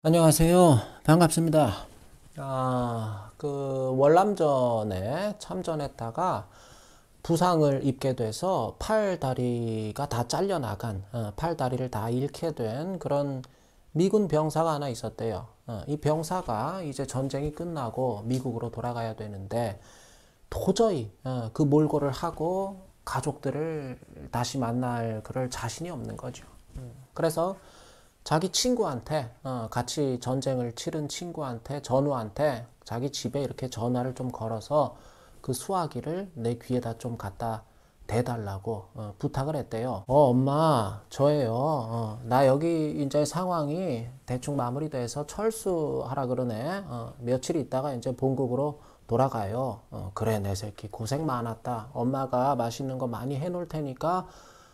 안녕하세요. 반갑습니다. 월남전에 참전했다가 부상을 입게 돼서 팔 다리가 다 잘려나간, 팔 다리를 다 잃게 된 그런 미군 병사가 하나 있었대요. 이 병사가 이제 전쟁이 끝나고 미국으로 돌아가야 되는데 도저히 그 몰골을 하고 가족들을 다시 만날 그럴 자신이 없는 거죠. 그래서 자기 친구한테 같이 전쟁을 치른 친구한테 전우한테 자기 집에 이렇게 전화를 좀 걸어서 그 수화기를 내 귀에다 좀 갖다 대달라고 부탁을 했대요. 엄마 저예요. 나 여기 이제 상황이 대충 마무리돼서 철수하라 그러네. 며칠 있다가 이제 본국으로 돌아가요. 그래 내 새끼 고생 많았다. 엄마가 맛있는 거 많이 해놓을 테니까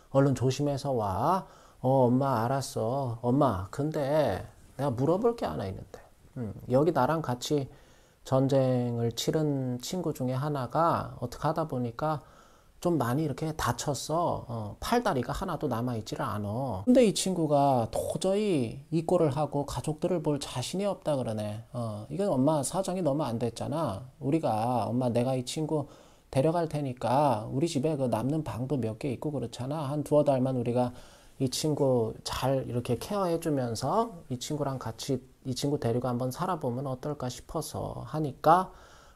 얼른 조심해서 와. 엄마 알았어. 엄마 근데 내가 물어볼 게 하나 있는데 여기 나랑 같이 전쟁을 치른 친구 중에 하나가 어떻게 하다 보니까 좀 많이 이렇게 다쳤어. 팔다리가 하나도 남아있지를 않아. 근데 이 친구가 도저히 이 꼴을 하고 가족들을 볼 자신이 없다 그러네. 이건 엄마 사정이 너무 안 됐잖아. 우리가 엄마 내가 이 친구 데려갈 테니까 우리 집에 그 남는 방도 몇 개 있고 그렇잖아. 한 두어 달만 우리가 이 친구 잘 이렇게 케어해주면서 이 친구랑 같이 이 친구 데리고 한번 살아보면 어떨까 싶어서 하니까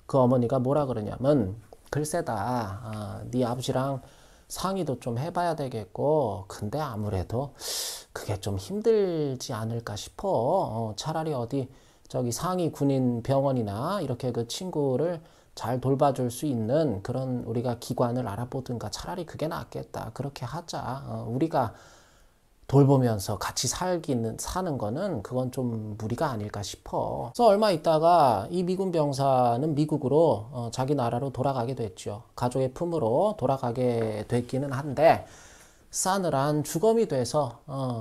그 어머니가 뭐라 그러냐면 글쎄다 네 아버지랑 상의도 좀 해봐야 되겠고 근데 아무래도 그게 좀 힘들지 않을까 싶어. 차라리 어디 저기 상위 군인 병원이나 이렇게 그 친구를 잘 돌봐줄 수 있는 그런 우리가 기관을 알아보든가 차라리 그게 낫겠다. 그렇게 하자. 우리가 돌보면서 같이 사는 거는 그건 좀 무리가 아닐까 싶어. 그래서 얼마 있다가 이 미군 병사는 미국으로 자기 나라로 돌아가게 됐죠. 가족의 품으로 돌아가게 됐기는 한데 싸늘한 주검이 돼서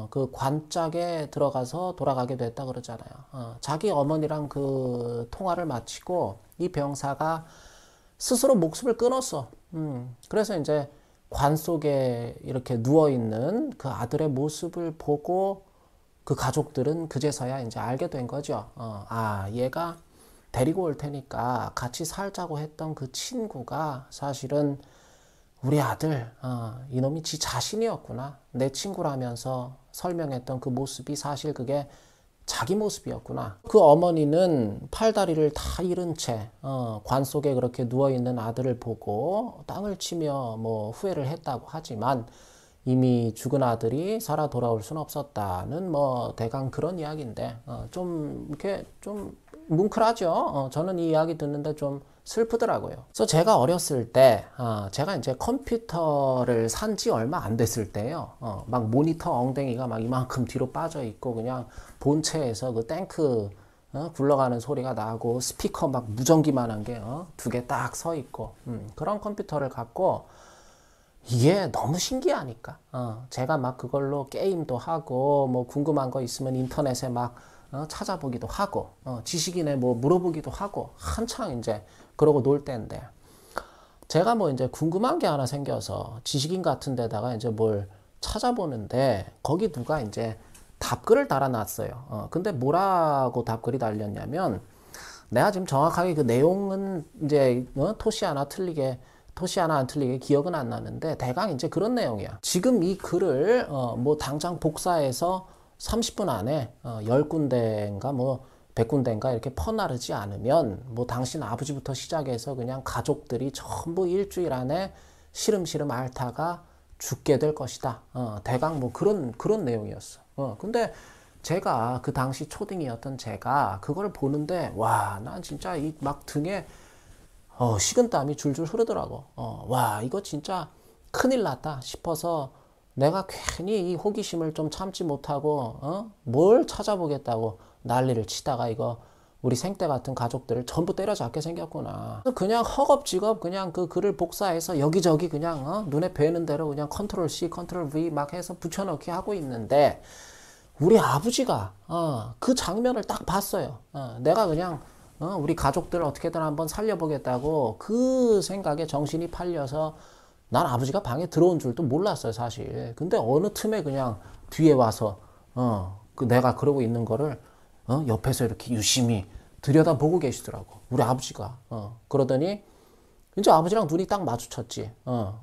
그 관짝에 들어가서 돌아가게 됐다 그러잖아요. 자기 어머니랑 그 통화를 마치고 이 병사가 스스로 목숨을 끊었어. 그래서 이제 관 속에 이렇게 누워있는 그 아들의 모습을 보고 그 가족들은 그제서야 이제 알게 된 거죠. 얘가 데리고 올 테니까 같이 살자고 했던 그 친구가 사실은 우리 아들, 이놈이 지 자신이었구나. 내 친구라면서 설명했던 그 모습이 사실 그게 자기 모습이었구나. 그 어머니는 팔다리를 다 잃은 채 관 속에 그렇게 누워있는 아들을 보고 땅을 치며 뭐 후회를 했다고 하지만 이미 죽은 아들이 살아 돌아올 수는 없었다는 뭐 대강 그런 이야기인데 좀 이렇게 좀 뭉클하죠. 저는 이 이야기 듣는데 좀 슬프더라고요. 그래서 제가 어렸을 때 제가 이제 컴퓨터를 산 지 얼마 안 됐을 때요. 막 모니터 엉덩이가 막 이만큼 뒤로 빠져 있고 그냥 본체에서 그 탱크 굴러가는 소리가 나고 스피커 막 무전기만한 게 두 개 딱 서 있고 그런 컴퓨터를 갖고 이게 너무 신기하니까 제가 막 그걸로 게임도 하고 뭐 궁금한 거 있으면 인터넷에 막 찾아보기도 하고 지식인에 뭐 물어보기도 하고 한창 이제 그러고 놀 때인데 제가 뭐 이제 궁금한 게 하나 생겨서 지식인 같은 데다가 이제 뭘 찾아보는데 거기 누가 이제 답글을 달아놨어요. 근데 뭐라고 답글이 달렸냐면 내가 지금 정확하게 그 내용은 이제 토시 하나 안 틀리게 기억은 안 나는데 대강 이제 그런 내용이야. 지금 이 글을 뭐 당장 복사해서 30분 안에 10군데인가 뭐 100군데인가 이렇게 퍼나르지 않으면 뭐 당신 아버지부터 시작해서 그냥 가족들이 전부 일주일 안에 시름시름 앓다가 죽게 될 것이다. 대강 뭐 그런 내용이었어. 근데 제가 그 당시 초딩이었던 제가 그걸 보는데 와, 난 진짜 이 막 등에 식은땀이 줄줄 흐르더라고. 와, 이거 진짜 큰일 났다 싶어서 내가 괜히 이 호기심을 좀 참지 못하고 뭘 찾아보겠다고 난리를 치다가 이거 우리 생떼 같은 가족들을 전부 때려잡게 생겼구나. 그냥 허겁지겁 그냥 그 글을 복사해서 여기저기 그냥 눈에 뵈는 대로 그냥 컨트롤 C, 컨트롤 V 막 해서 붙여넣기 하고 있는데 우리 아버지가 그 장면을 딱 봤어요. 내가 그냥 우리 가족들을 어떻게든 한번 살려보겠다고 그 생각에 정신이 팔려서 난 아버지가 방에 들어온 줄도 몰랐어요, 사실. 근데 어느 틈에 그냥 뒤에 와서 그 내가 그러고 있는 거를 옆에서 이렇게 유심히 들여다보고 계시더라고. 우리 아버지가. 그러더니 이제 아버지랑 눈이 딱 마주쳤지.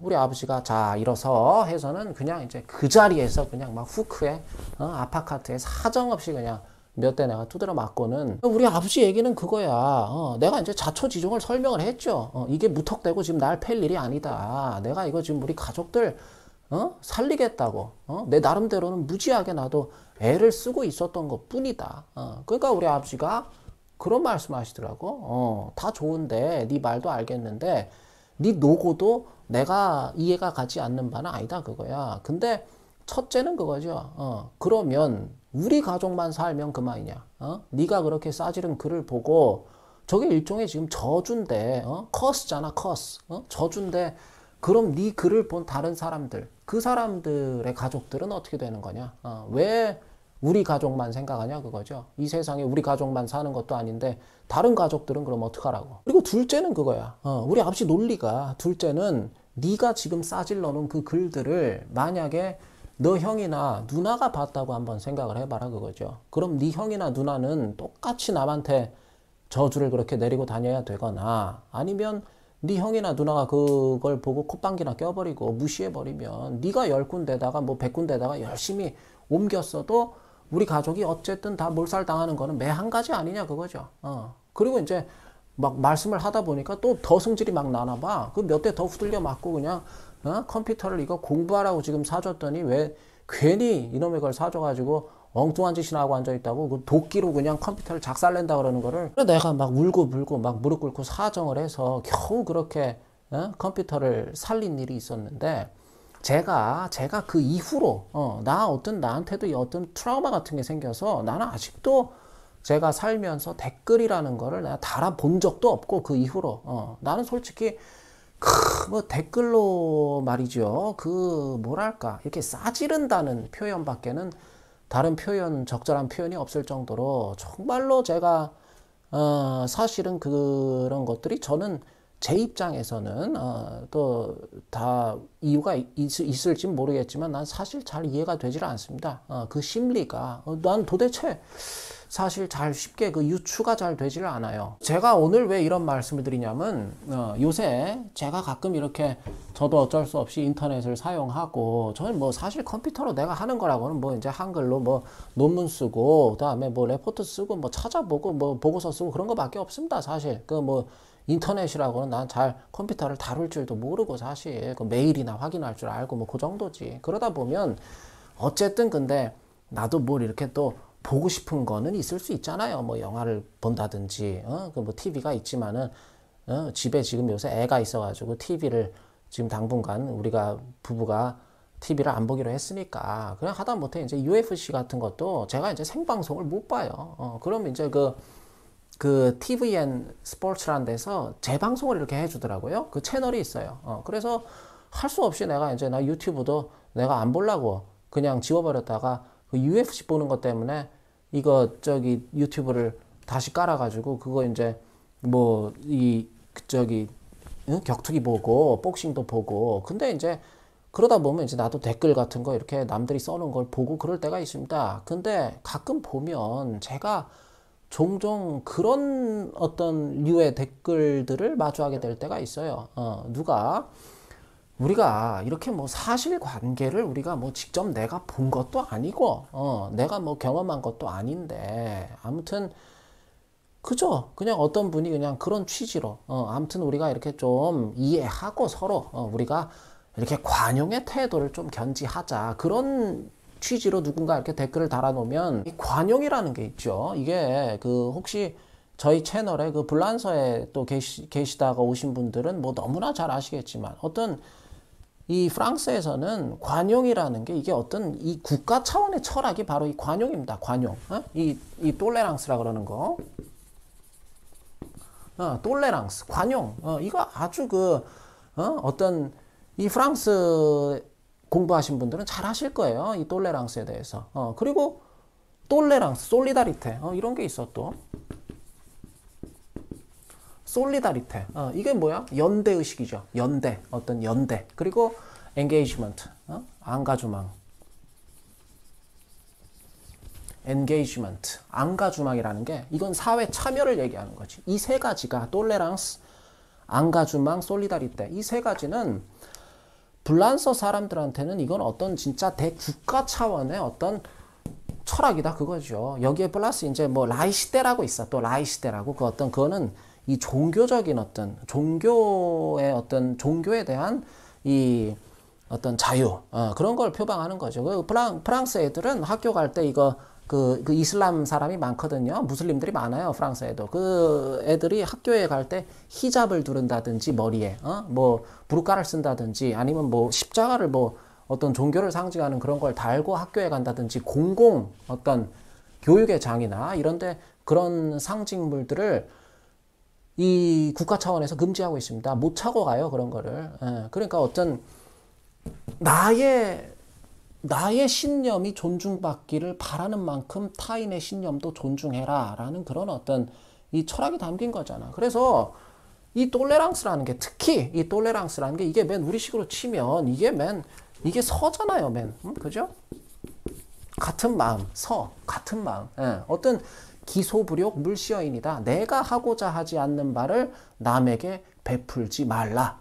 우리 아버지가 자 일어서 해서는 그냥 이제 그 자리에서 그냥 막 후크에 아파카트에 사정없이 그냥 몇 대 내가 두드려 맞고는 우리 아버지 얘기는 그거야. 내가 이제 자초지종을 설명을 했죠. 이게 무턱대고 지금 날 팰 일이 아니다. 내가 이거 지금 우리 가족들 살리겠다고. 내 나름대로는 무지하게 나도 애를 쓰고 있었던 것 뿐이다. 그러니까 우리 아버지가 그런 말씀 하시더라고. 다 좋은데 네 말도 알겠는데 네 노고도 내가 이해가 가지 않는 바는 아니다 그거야. 근데 첫째는 그거죠. 그러면 우리 가족만 살면 그만이냐. 네가 그렇게 싸지른 글을 보고 저게 일종의 지금 저주인데 커스잖아 커스. 저주인데 그럼 네 글을 본 다른 사람들 그 사람들의 가족들은 어떻게 되는 거냐. 왜 우리 가족만 생각하냐 그거죠. 이 세상에 우리 가족만 사는 것도 아닌데 다른 가족들은 그럼 어떡하라고. 그리고 둘째는 그거야. 우리 아버지 논리가 둘째는 네가 지금 싸질러 놓은 그 글들을 만약에 너 형이나 누나가 봤다고 한번 생각을 해봐라 그거죠. 그럼 네 형이나 누나는 똑같이 남한테 저주를 그렇게 내리고 다녀야 되거나 아니면 네 형이나 누나가 그걸 보고 콧방귀나 껴버리고 무시해버리면 네가 10군데다가 뭐 100군데다가 열심히 옮겼어도 우리 가족이 어쨌든 다 몰살당하는 거는 매 한 가지 아니냐 그거죠. 그리고 이제 막 말씀을 하다 보니까 또 더 성질이 막 나나 봐. 그 몇 대 더 후들려 맞고 그냥 컴퓨터를 이거 공부하라고 지금 사줬더니 왜 괜히 이놈의 걸 사줘가지고 엉뚱한 짓이나 하고 앉아있다고 그 도끼로 그냥 컴퓨터를 작살낸다 그러는 거를 내가 막 울고 불고 막 무릎 꿇고 사정을 해서 겨우 그렇게 컴퓨터를 살린 일이 있었는데 제가 그 이후로 나한테도 어떤 트라우마 같은 게 생겨서 나는 아직도 제가 살면서 댓글이라는 거를 내가 달아본 적도 없고 그 이후로 나는 솔직히 뭐 댓글로 말이죠. 그 뭐랄까 이렇게 싸지른다는 표현밖에는 다른 표현 적절한 표현이 없을 정도로 정말로 제가 사실은 그런 것들이 저는 제 입장에서는 또 다 이유가 있을지 모르겠지만 난 사실 잘 이해가 되질 않습니다. 그 심리가 난 도대체 사실 잘 쉽게 그 유추가 잘 되질 않아요. 제가 오늘 왜 이런 말씀을 드리냐면 요새 제가 가끔 이렇게 저도 어쩔 수 없이 인터넷을 사용하고 저는 뭐 사실 컴퓨터로 내가 하는 거라고는 뭐 이제 한글로 뭐 논문 쓰고 그다음에 뭐 레포트 쓰고 뭐 찾아보고 뭐 보고서 쓰고 그런 거밖에 없습니다. 사실 그 뭐 인터넷이라고는 난 잘 컴퓨터를 다룰 줄도 모르고 사실 그 메일이나 확인할 줄 알고 뭐 그 정도지. 그러다 보면 어쨌든 근데 나도 뭘 이렇게 또 보고 싶은 거는 있을 수 있잖아요. 뭐 영화를 본다든지, 그 뭐 TV가 있지만은, 집에 지금 요새 애가 있어가지고 TV를 지금 당분간 우리가 부부가 TV를 안 보기로 했으니까 그냥 하다못해 이제 UFC 같은 것도 제가 이제 생방송을 못 봐요. 그럼 이제 그 TVN 스포츠라는 데서 재방송을 이렇게 해주더라고요. 그 채널이 있어요. 그래서 할 수 없이 내가 이제 나 유튜브도 내가 안 보려고 그냥 지워버렸다가 그 UFC 보는 것 때문에 이거 유튜브를 다시 깔아가지고 그거 이제 뭐 격투기 보고 복싱도 보고 근데 이제 그러다 보면 이제 나도 댓글 같은 거 이렇게 남들이 써놓은 걸 보고 그럴 때가 있습니다. 근데 가끔 보면 제가 종종 그런 어떤 류의 댓글들을 마주하게 될 때가 있어요. 누가 우리가 이렇게 뭐 사실관계를 우리가 뭐 직접 내가 본 것도 아니고 내가 뭐 경험한 것도 아닌데 아무튼 그죠? 그냥 어떤 분이 그냥 그런 취지로 아무튼 우리가 이렇게 좀 이해하고 서로 우리가 이렇게 관용의 태도를 좀 견지하자 그런 취지로 누군가 이렇게 댓글을 달아놓으면 이 관용이라는 게 있죠. 이게 그 혹시 저희 채널에 그 불란서에 또 계시다가 오신 분들은 뭐 너무나 잘 아시겠지만 어떤 이 프랑스에서는 관용이라는 게 이게 어떤 이 국가 차원의 철학이 바로 이 관용입니다. 관용. 이 똘레랑스라 그러는 거. 똘레랑스, 관용. 이거 아주 어떤 이 프랑스 공부하신 분들은 잘 아실 거예요. 이 똘레랑스에 대해서. 그리고 똘레랑스, 솔리다리테. 이런 게 있어 또. 솔리다리테. 이게 뭐야? 연대의식이죠. 연대. 어떤 연대. 그리고 engagement. 앙가주망. engagement, 안가주망이라는 게 이건 사회 참여를 얘기하는 거지. 이 세 가지가 톨레랑스, 안가주망, 솔리다리테 이 세 가지는 불란서 사람들한테는 이건 어떤 진짜 대국가 차원의 어떤 철학이다 그거죠. 여기에 플러스 이제 뭐 라이시대라고 있어. 또 라이시대라고 그 어떤 그거는 이 종교적인 어떤 종교의 어떤 종교에 대한 이 어떤 자유 그런 걸 표방하는 거죠. 그 프랑스 애들은 학교 갈 때 이거 그 이슬람 사람이 많거든요. 무슬림들이 많아요. 프랑스에도. 그 애들이 학교에 갈 때 히잡을 두른다든지 머리에 뭐 부르카를 쓴다든지 아니면 뭐 십자가를 뭐 어떤 종교를 상징하는 그런 걸 달고 학교에 간다든지 공공 어떤 교육의 장이나 이런데 그런 상징물들을 이 국가 차원에서 금지하고 있습니다. 못 차고 가요, 그런 거를. 그러니까 어떤 나의 신념이 존중받기를 바라는 만큼 타인의 신념도 존중해라 라는 그런 어떤 이 철학이 담긴 거잖아. 그래서 이 톨레랑스라는 게 특히 이 톨레랑스라는 게 이게 맨 우리식으로 치면 이게 서잖아요, 그죠? 같은 마음, 같은 마음. 어떤 기소불욕 물시여인이다. 내가 하고자 하지 않는 바를 남에게 베풀지 말라.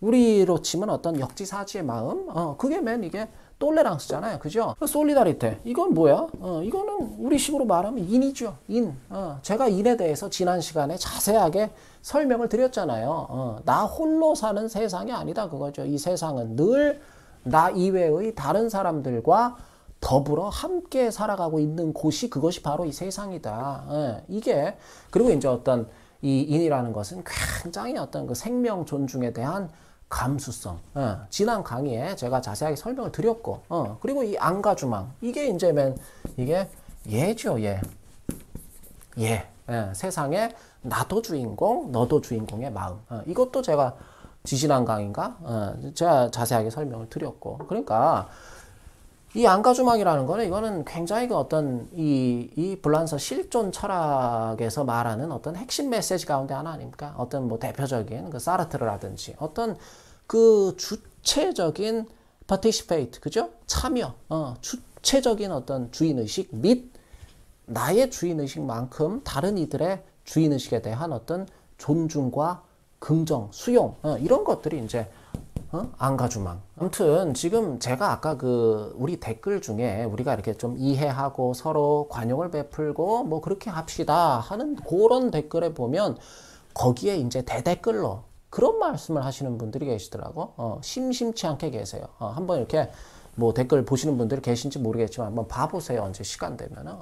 우리로 치면 어떤 역지사지의 마음. 그게 맨 이게 톨레랑스잖아요, 그죠? 솔리다리테. 이건 뭐야? 이거는 우리식으로 말하면 인이죠, 인. 제가 인에 대해서 지난 시간에 자세하게 설명을 드렸잖아요. 나 홀로 사는 세상이 아니다 그거죠. 이 세상은 늘 나 이외의 다른 사람들과 더불어 함께 살아가고 있는 곳이 그것이 바로 이 세상이다. 이게 그리고 이제 어떤 이 인이라는 것은 굉장히 어떤 그 생명 존중에 대한 감수성. 지난 강의에 제가 자세하게 설명을 드렸고, 그리고 이 안가주망 이게 이제 이게 예죠, 예. 세상에 나도 주인공, 너도 주인공의 마음. 이것도 제가 지지난 강의인가? 제가 자세하게 설명을 드렸고. 그러니까, 이 안가주망이라는 거는 이거는 굉장히 그 어떤 이 불란서 실존 철학에서 말하는 어떤 핵심 메시지 가운데 하나 아닙니까? 어떤 뭐 대표적인 그 사르트르라든지 어떤 그 주체적인 participate, 그죠? 참여, 주체적인 어떤 주인의식 및 나의 주인의식만큼 다른 이들의 주인의식에 대한 어떤 존중과 긍정, 수용, 이런 것들이 이제, 안가주망. 아무튼, 지금 제가 아까 우리 댓글 중에 우리가 이렇게 좀 이해하고 서로 관용을 베풀고 뭐 그렇게 합시다 하는 그런 댓글에 보면 거기에 이제 대댓글로 그런 말씀을 하시는 분들이 계시더라고. 심심치 않게 계세요. 한번 이렇게 뭐 댓글 보시는 분들이 계신지 모르겠지만 한번 봐보세요. 언제 시간 되면은.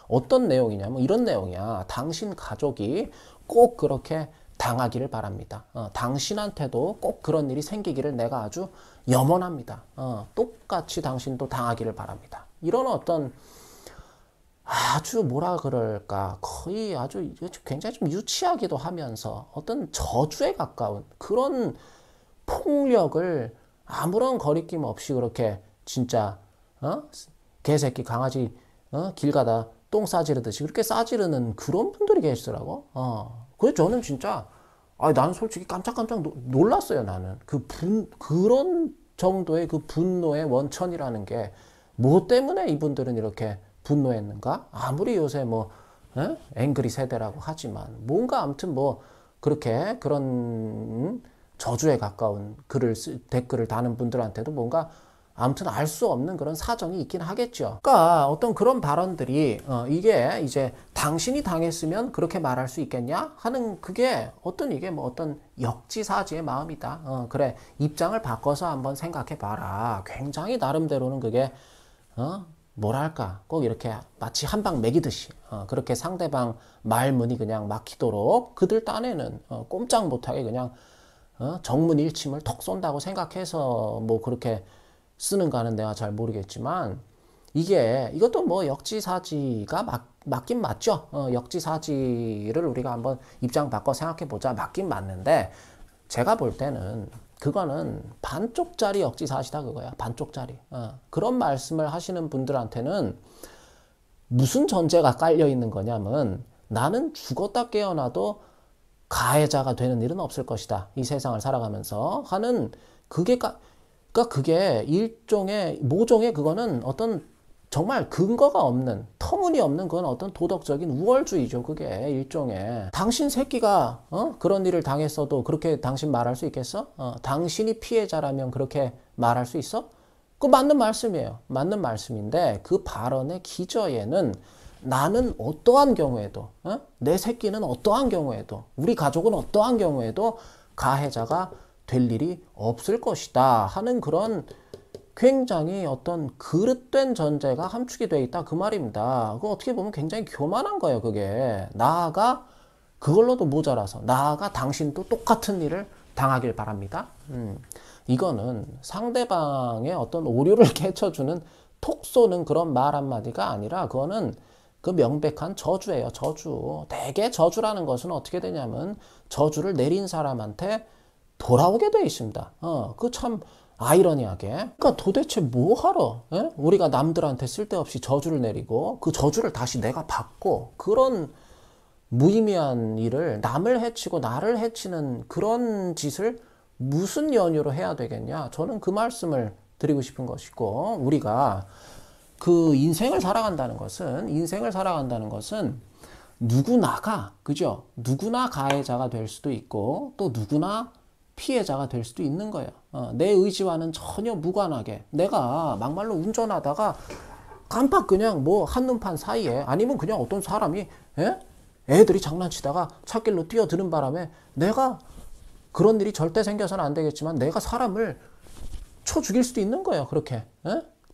어떤 내용이냐면 이런 내용이야. 당신 가족이 꼭 그렇게 당하기를 바랍니다. 당신한테도 꼭 그런 일이 생기기를 내가 아주 염원합니다. 똑같이 당신도 당하기를 바랍니다. 이런 어떤 아주 뭐라 그럴까 거의 아주 굉장히 좀 유치하기도 하면서 어떤 저주에 가까운 그런 폭력을 아무런 거리낌 없이 그렇게 진짜 개새끼 강아지 길 가다 똥 싸지르듯이 그렇게 싸지르는 그런 분들이 계시더라고. 그래서 저는 진짜 나는 솔직히 깜짝깜짝 놀랐어요. 나는 그런 정도의 그 분노의 원천이라는 게 뭐 때문에 이분들은 이렇게 분노했는가? 아무리 요새 뭐 앵그리 세대라고 하지만 뭔가 아무튼 뭐 그렇게 그런 저주에 가까운 댓글을 다는 분들한테도 뭔가 아무튼 알 수 없는 그런 사정이 있긴 하겠죠. 그러니까 어떤 그런 발언들이 이게 이제 당신이 당했으면 그렇게 말할 수 있겠냐 하는 그게 이게 뭐 어떤 역지사지의 마음이다. 그래 입장을 바꿔서 한번 생각해 봐라. 굉장히 나름대로는 그게 뭐랄까 꼭 이렇게 마치 한 방 먹이듯이 그렇게 상대방 말문이 그냥 막히도록 그들 딴에는 꼼짝 못하게 그냥 정문일침을 턱 쏜다고 생각해서 뭐 그렇게 쓰는가는 내가 잘 모르겠지만 이것도 뭐 역지사지가 맞긴 맞죠. 역지사지를 우리가 한번 입장 바꿔 생각해 보자. 맞긴 맞는데 제가 볼 때는 그거는 반쪽짜리 역지사지다 그거야. 반쪽짜리. 그런 말씀을 하시는 분들한테는 무슨 전제가 깔려 있는 거냐면 나는 죽었다 깨어나도 가해자가 되는 일은 없을 것이다. 이 세상을 살아가면서 하는 그게 일종의 모종의 그거는 어떤 정말 근거가 없는, 터무니없는 그건 어떤 도덕적인 우월주의죠. 그게 일종의. 당신 새끼가 그런 일을 당했어도 그렇게 당신 말할 수 있겠어? 당신이 피해자라면 그렇게 말할 수 있어? 그 맞는 말씀이에요. 맞는 말씀인데 그 발언의 기저에는 나는 어떠한 경우에도, 내 새끼는 어떠한 경우에도, 우리 가족은 어떠한 경우에도 가해자가 될 일이 없을 것이다 하는 그런 굉장히 어떤 그릇된 전제가 함축이 되어 있다 그 말입니다. 그거 어떻게 보면 굉장히 교만한 거예요. 그게 나아가 그걸로도 모자라서 나아가 당신도 똑같은 일을 당하길 바랍니다. 이거는 상대방의 어떤 오류를 깨쳐주는 톡 쏘는 그런 말 한마디가 아니라 그거는 그 명백한 저주예요. 저주. 대개 저주라는 것은 어떻게 되냐면 저주를 내린 사람한테 돌아오게 되어 있습니다. 그 참 아이러니하게. 그러니까 도대체 뭐 하러 우리가 남들한테 쓸데없이 저주를 내리고 그 저주를 다시 내가 받고 그런 무의미한 일을 남을 해치고 나를 해치는 그런 짓을 무슨 연유로 해야 되겠냐. 저는 그 말씀을 드리고 싶은 것이고 우리가 그 인생을 살아간다는 것은 누구나가 그죠? 누구나 가해자가 될 수도 있고 또 누구나 피해자가 될 수도 있는 거예요. 내 의지와는 전혀 무관하게 내가 막말로 운전하다가 깜빡 그냥 뭐 한눈판 사이에 아니면 그냥 어떤 사람이 애들이 장난치다가 찻길로 뛰어드는 바람에 내가 그런 일이 절대 생겨서는 안 되겠지만 내가 사람을 쳐 죽일 수도 있는 거예요. 그렇게.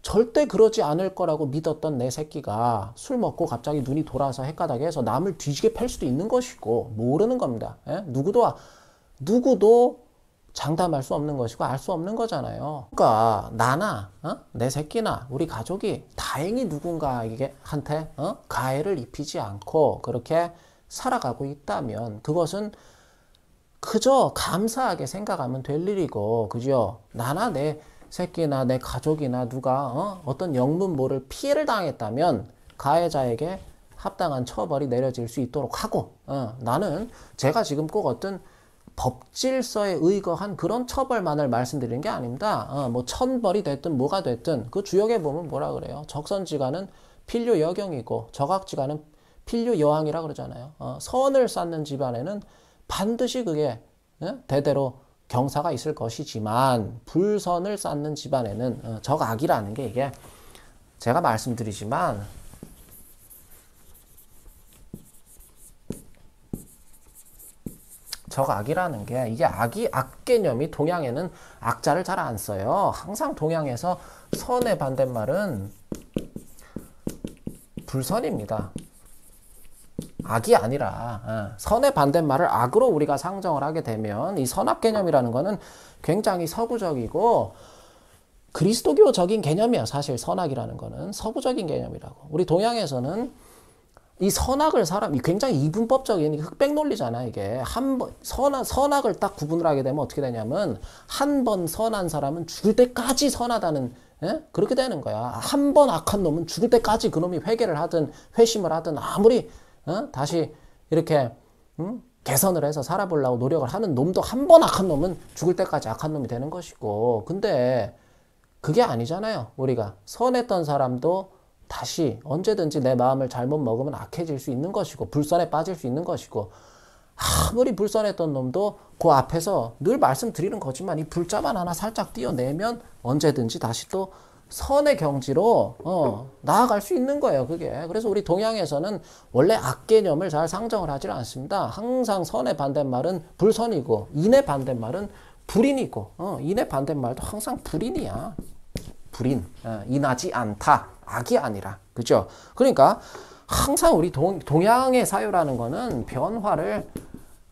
절대 그러지 않을 거라고 믿었던 내 새끼가 술 먹고 갑자기 눈이 돌아서 헷가닥에 해서 남을 뒤지게 팰 수도 있는 것이고 모르는 겁니다. 누구도 장담할 수 없는 것이고 알 수 없는 거잖아요. 그러니까 나나 내 새끼나 우리 가족이 다행히 누군가에게 한테 가해를 입히지 않고 그렇게 살아가고 있다면 그것은 그저 감사하게 생각하면 될 일이고 그죠? 나나 내 새끼나 내 가족이나 누가 어떤 영문 모를 피해를 당했다면 가해자에게 합당한 처벌이 내려질 수 있도록 하고 나는 제가 지금 꼭 어떤 법질서에 의거한 그런 처벌만을 말씀드리는 게 아닙니다. 뭐 천벌이 됐든 뭐가 됐든 그 주역에 보면 뭐라 그래요? 적선지간은 필요여경이고 적악지간은 필요여왕이라 그러잖아요. 선을 쌓는 집안에는 반드시 그게 대대로 경사가 있을 것이지만 불선을 쌓는 집안에는 적악이라는 게 이게 제가 말씀드리지만 적악이라는 게 이게 악 개념이 동양에는 악자를 잘 안 써요. 항상 동양에서 선의 반대말은 불선입니다. 악이 아니라 선의 반대말을 악으로 우리가 상정을 하게 되면 이 선악 개념이라는 거는 굉장히 서구적이고 그리스도교적인 개념이야. 사실 선악이라는 거는 서구적인 개념이라고. 우리 동양에서는 이 선악을 사람이 굉장히 이분법적인 흑백 논리잖아. 이게 한 번 선악을 딱 구분을 하게 되면 어떻게 되냐면 한 번 선한 사람은 죽을 때까지 선하다는 그렇게 되는 거야. 한 번 악한 놈은 죽을 때까지 그놈이 회개를 하든 회심을 하든 아무리 다시 이렇게 개선을 해서 살아보려고 노력을 하는 놈도 한 번 악한 놈은 죽을 때까지 악한 놈이 되는 것이고 근데 그게 아니잖아요. 우리가 선했던 사람도 다시 언제든지 내 마음을 잘못 먹으면 악해질 수 있는 것이고 불선에 빠질 수 있는 것이고 아무리 불선했던 놈도 그 앞에서 늘 말씀드리는 거지만 이 불자만 하나 살짝 띄어내면 언제든지 다시 또 선의 경지로 나아갈 수 있는 거예요. 그게. 그래서 우리 동양에서는 원래 악 개념을 잘 상정을 하지 않습니다. 항상 선의 반대말은 불선이고 인의 반대말은 불인이고 인의 반대말도 항상 불인이야. 불인. 인하지 않다. 악이 아니라. 그죠? 그러니까 항상 우리 동양의 사유라는 거는 변화를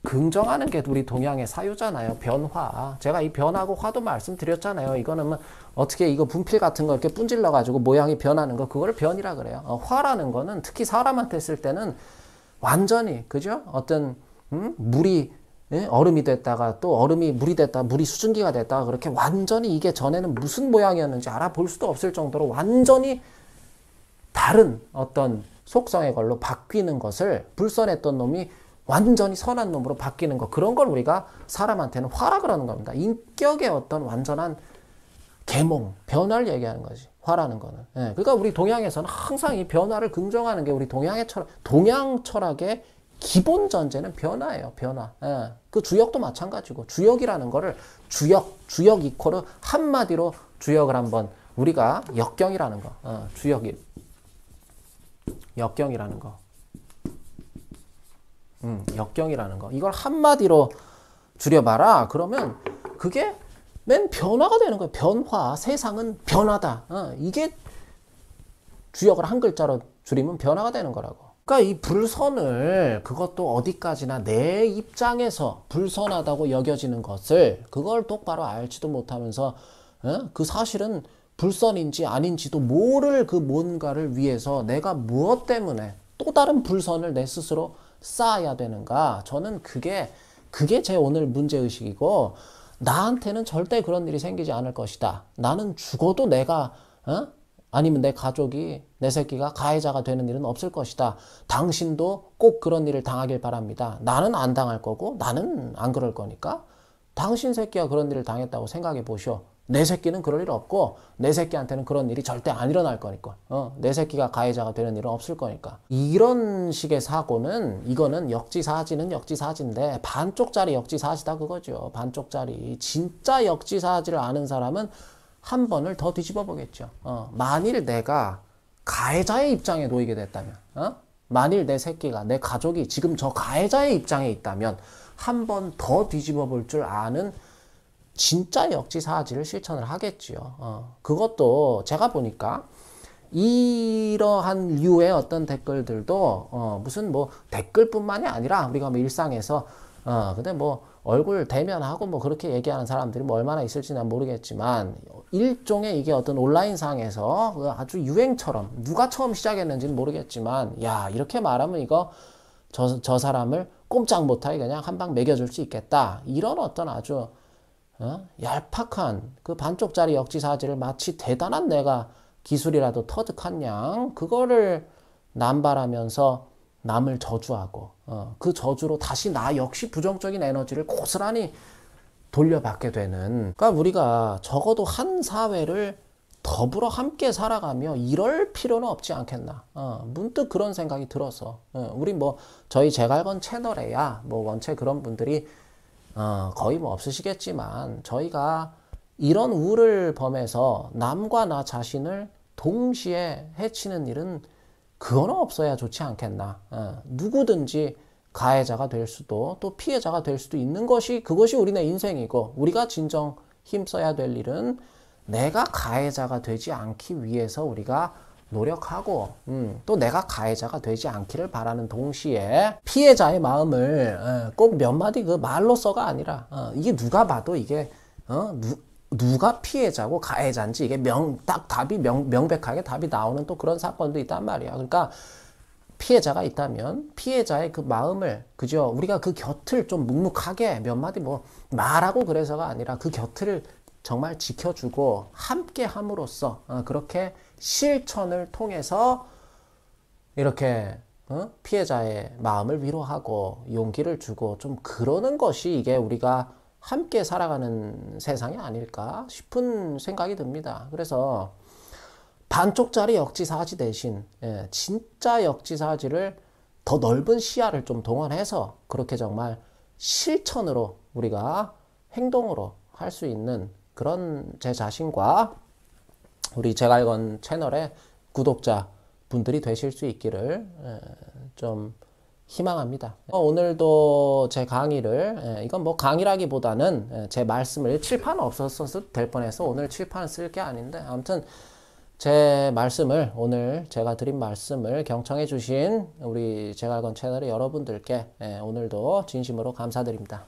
긍정하는 게 우리 동양의 사유잖아요. 변화. 제가 이 변하고 화도 말씀드렸잖아요. 이거는 뭐 어떻게 이거 분필 같은 거 이렇게 분질러 가지고 모양이 변하는 거 그걸 변이라 그래요. 화라는 거는 특히 사람한테 쓸 때는 완전히 그죠? 어떤 물이 얼음이 됐다가 또 얼음이 물이 됐다가 물이 수증기가 됐다가 그렇게 완전히 이게 전에는 무슨 모양이었는지 알아볼 수도 없을 정도로 완전히 다른 어떤 속성의 걸로 바뀌는 것을 불선했던 놈이 완전히 선한 놈으로 바뀌는 거 그런 걸 우리가 사람한테는 화라 그러는 겁니다. 인격의 어떤 완전한 계몽, 변화를 얘기하는 거지. 화라는 거는. 예, 그러니까 우리 동양에서는 항상 이 변화를 긍정하는 게 우리 동양 철학의 기본 전제는 변화예요. 변화. 예, 그 주역도 마찬가지고 주역이라는 거를 주역 이코르 한마디로 주역을 한번 우리가 역경이라는 거. 주역이 역경이라는 거. 역경이라는 거. 이걸 한마디로 줄여봐라. 그러면 그게 맨 변화가 되는 거예요. 변화. 세상은 변화다. 이게 주역을 한 글자로 줄이면 변화가 되는 거라고. 그러니까 이 불선을 그것도 어디까지나 내 입장에서 불선하다고 여겨지는 것을 그걸 똑바로 알지도 못하면서 그 사실은 불선인지 아닌지도 모를 그 뭔가를 위해서 내가 무엇 때문에 또 다른 불선을 내 스스로 쌓아야 되는가. 저는 그게 제 오늘 문제의식이고 나한테는 절대 그런 일이 생기지 않을 것이다. 나는 죽어도 내가 아니면 내 가족이 내 새끼가 가해자가 되는 일은 없을 것이다. 당신도 꼭 그런 일을 당하길 바랍니다. 나는 안 당할 거고 나는 안 그럴 거니까 당신 새끼가 그런 일을 당했다고 생각해 보시오. 내 새끼는 그럴 일 없고 내 새끼한테는 그런 일이 절대 안 일어날 거니까 내 새끼가 가해자가 되는 일은 없을 거니까. 이런 식의 사고는 이거는 역지사지는 역지사지인데 반쪽짜리 역지사지다 그거죠. 반쪽짜리. 진짜 역지사지를 아는 사람은 한 번을 더 뒤집어 보겠죠. 만일 내가 가해자의 입장에 놓이게 됐다면 만일 내 새끼가 내 가족이 지금 저 가해자의 입장에 있다면 한 번 더 뒤집어 볼 줄 아는 진짜 역지사지를 실천을 하겠지요. 그것도 제가 보니까 이러한 류의 어떤 댓글들도 무슨 뭐 댓글뿐만이 아니라 우리가 뭐 일상에서 근데 뭐 얼굴 대면하고 뭐 그렇게 얘기하는 사람들이 뭐 얼마나 있을지는 모르겠지만 일종의 이게 어떤 온라인상에서 아주 유행처럼 누가 처음 시작했는지는 모르겠지만 야 이렇게 말하면 이거 저 사람을 꼼짝 못하게 그냥 한 방 매겨줄 수 있겠다. 이런 어떤 아주 얄팍한 그 반쪽짜리 역지사지를 마치 대단한 내가 기술이라도 터득한 양 그거를 남발하면서 남을 저주하고 그 저주로 다시 나 역시 부정적인 에너지를 고스란히 돌려받게 되는. 그러니까 우리가 적어도 한 사회를 더불어 함께 살아가며 이럴 필요는 없지 않겠나. 문득 그런 생각이 들어서 우리 뭐 저희 제갈건 채널에야 뭐 원체 그런 분들이 거의 뭐 없으시겠지만 저희가 이런 우를 범해서 남과 나 자신을 동시에 해치는 일은 그거는 없어야 좋지 않겠나. 누구든지 가해자가 될 수도 또 피해자가 될 수도 있는 것이 그것이 우리네 인생이고 우리가 진정 힘써야 될 일은 내가 가해자가 되지 않기 위해서 우리가 노력하고 또 내가 가해자가 되지 않기를 바라는 동시에 피해자의 마음을 꼭 몇 마디 그 말로써가 아니라 이게 누가 봐도 이게 누가 피해자고 가해자인지 이게 딱 답이 명백하게 답이 나오는 또 그런 사건도 있단 말이야. 그러니까 피해자가 있다면 피해자의 그 마음을 그죠 우리가 그 곁을 좀 묵묵하게 몇 마디 뭐 말하고 그래서가 아니라 그 곁을 정말 지켜주고 함께 함으로써 그렇게 실천을 통해서 이렇게 피해자의 마음을 위로하고 용기를 주고 좀 그러는 것이 이게 우리가 함께 살아가는 세상이 아닐까 싶은 생각이 듭니다. 그래서 반쪽짜리 역지사지 대신 진짜 역지사지를 더 넓은 시야를 좀 동원해서 그렇게 정말 실천으로 우리가 행동으로 할 수 있는 그런 제 자신과 우리 제갈건 채널의 구독자 분들이 되실 수 있기를 좀 희망합니다. 오늘도 제 강의를 이건 뭐 강의라기보다는 제 말씀을 칠판 없었어도 될 뻔해서 오늘 칠판 쓸 게 아닌데 아무튼 제 말씀을 오늘 제가 드린 말씀을 경청해 주신 우리 제갈건 채널의 여러분들께 오늘도 진심으로 감사드립니다.